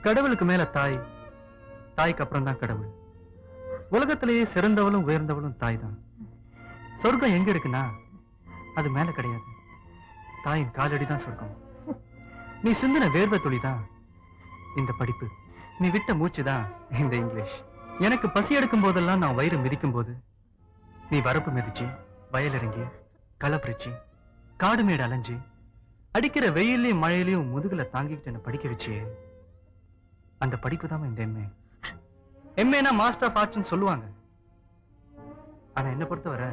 கடவுளுக்கு மேல தாய், தாய்க்கு அப்புறம் தான் கடவுள். உலகத்திலேயே சிறந்தவளும் உயர்ந்தவளும் தாய் தான். சொர்க்கம் எங்க இருக்குன்னா அது மேல கிடையாது, தாயின் காலடி தான் சொர்க்கம். நீ சிந்தின வேர்வை துளி தான் இந்த படிப்பு, நீ விட்ட மூச்சு தான் இந்த இங்கிலீஷ். எனக்கு பசி எடுக்கும் போதெல்லாம் நான் வயிறு மிதிக்கும் போது நீ வரப்பு மிதிச்சு, வயல் இறங்கி, களை பிரிச்சு, காடு மேடு அலைஞ்சு, அடிக்கிற வெயிலையும் மழையிலையும் முதுகுல தாங்கிக்கிட்டு என்ன படிக்க வச்சு, அந்த படிப்பு தான் இந்த எம்ஏ. எம்ஏனா மாஸ்டர் ஆஃப் ஆர்ட்ஸ் சொல்லுவாங்க. ஆனா என்ன பொறுத்தவரை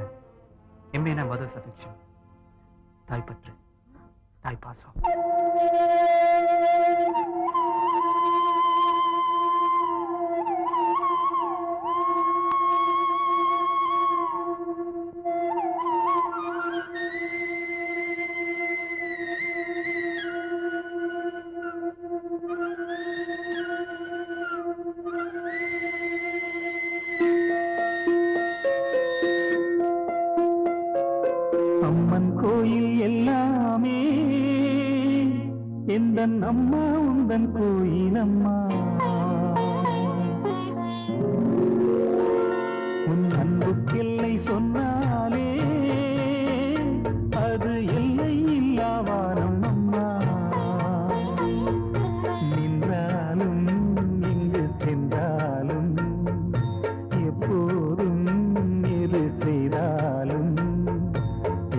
எம்ஏனா மதர்ஸ் அஃபெக்ஷன், தாய்ப்பற்று, தாய் பாசம். அம்மன் கோயில் எல்லாமே எந்தன் அம்மா உந்தன் கோயில் அம்மா. உன் அன்புக்கெல்லை சொன்னாலே அது எல்லை இல்லாவாரம் அம்மா. நின்றாலும் இங்கு சென்றாலும் எப்போதும் எது செய்தாலும்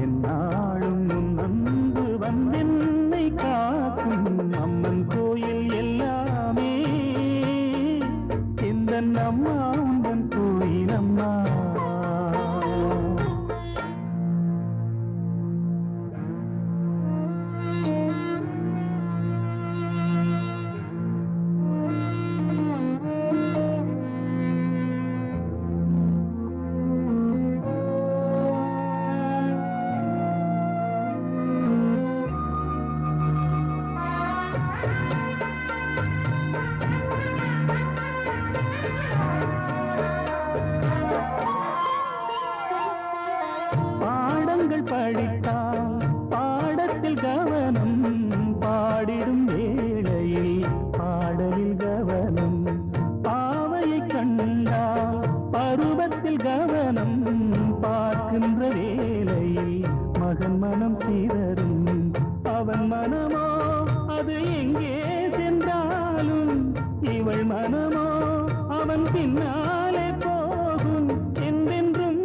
என்னாலும் உன் அன்பு வந்தென்னை காக்கும். அம்மன் கோயில் எல்லாமே எந்தன் அம்மா உந்தன் கோயில் அம்மா. படித்தால் பாடத்தில் கவனம், பாடிடும் வேளையில் பாடலில் கவனம். பாவையை கண்டால் பருவத்தில் கவனம், பார்க்கின்ற வேளையில் மகன் மனம் சிதறும். அவன் மனமோ அது எங்கே சென்றாலும், இவள் மனமோ அவன் பின்னாலே போகும். என்றென்றும்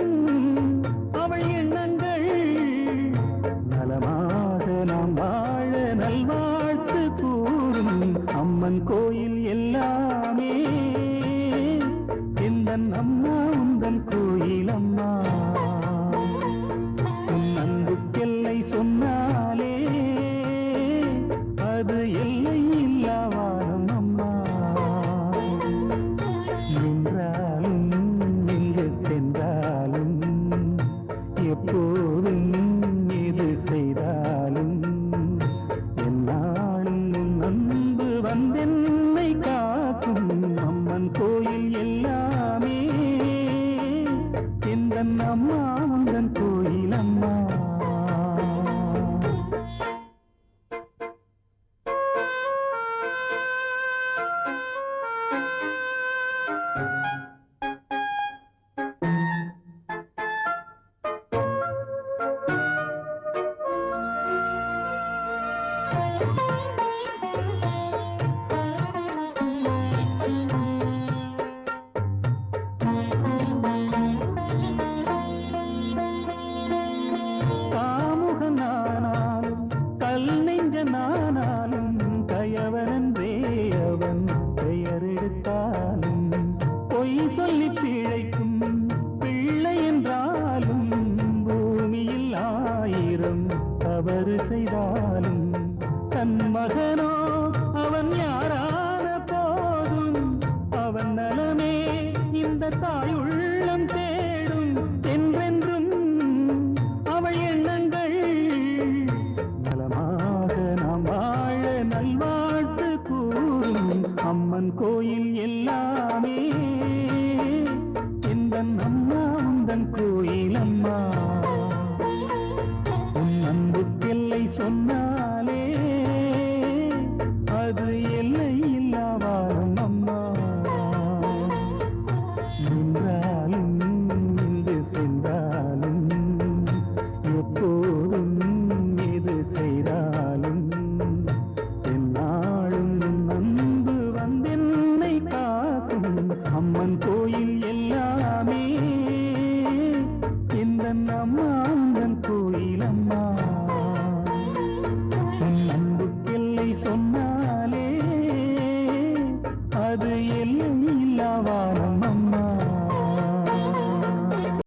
அவள் எண்ணங்கள் நலமாக நாம் வாழ நல்வாழ்த்து கூறும். அம்மன் கோயில் எல்லாமே எந்தன் அம்மா உந்தன் கோயில் அம்மா. உன் அன்புக்கெல்லை சொன்னாலே அது எல்லை இல்லாவாரம் அம்மா. நின்றாலும் எங்கு சென்றாலும் எப்போதும் எது செய்தாலும் என்னாலும் உன் அன்பு வந்தென்னை காக்கும். அம்மன் கோயில் எல்லாமே எந்தன் அம்மா உந்தன் கோயில் அம்மா. காமுகனானாலும் கல் நெஞ்சனானாலும் கயவனன்றே அவன் பெயர் எடுத்தாலும், பொய் சொல்லி பிழைக்கும் பிள்ளை என்றாலும், பூமியில் 1000 தவறு செய்தாலும், தன் மகனோ அவன் யாரான போதும் அவன் நலமே இந்த தாயுள்ளம் தேடும். என்றென்றும் அவள் எண்ணங்கள் நலமாக நாம் வாழ நல்வாழ்த்து கூறும். அம்மன் கோயில் எல்லாமே எந்தன் அம்மா உந்தன் கோயில் அம்மா. உன் அன்புக்கெல்லை சொன்னாலே அது எல்லை இல்லா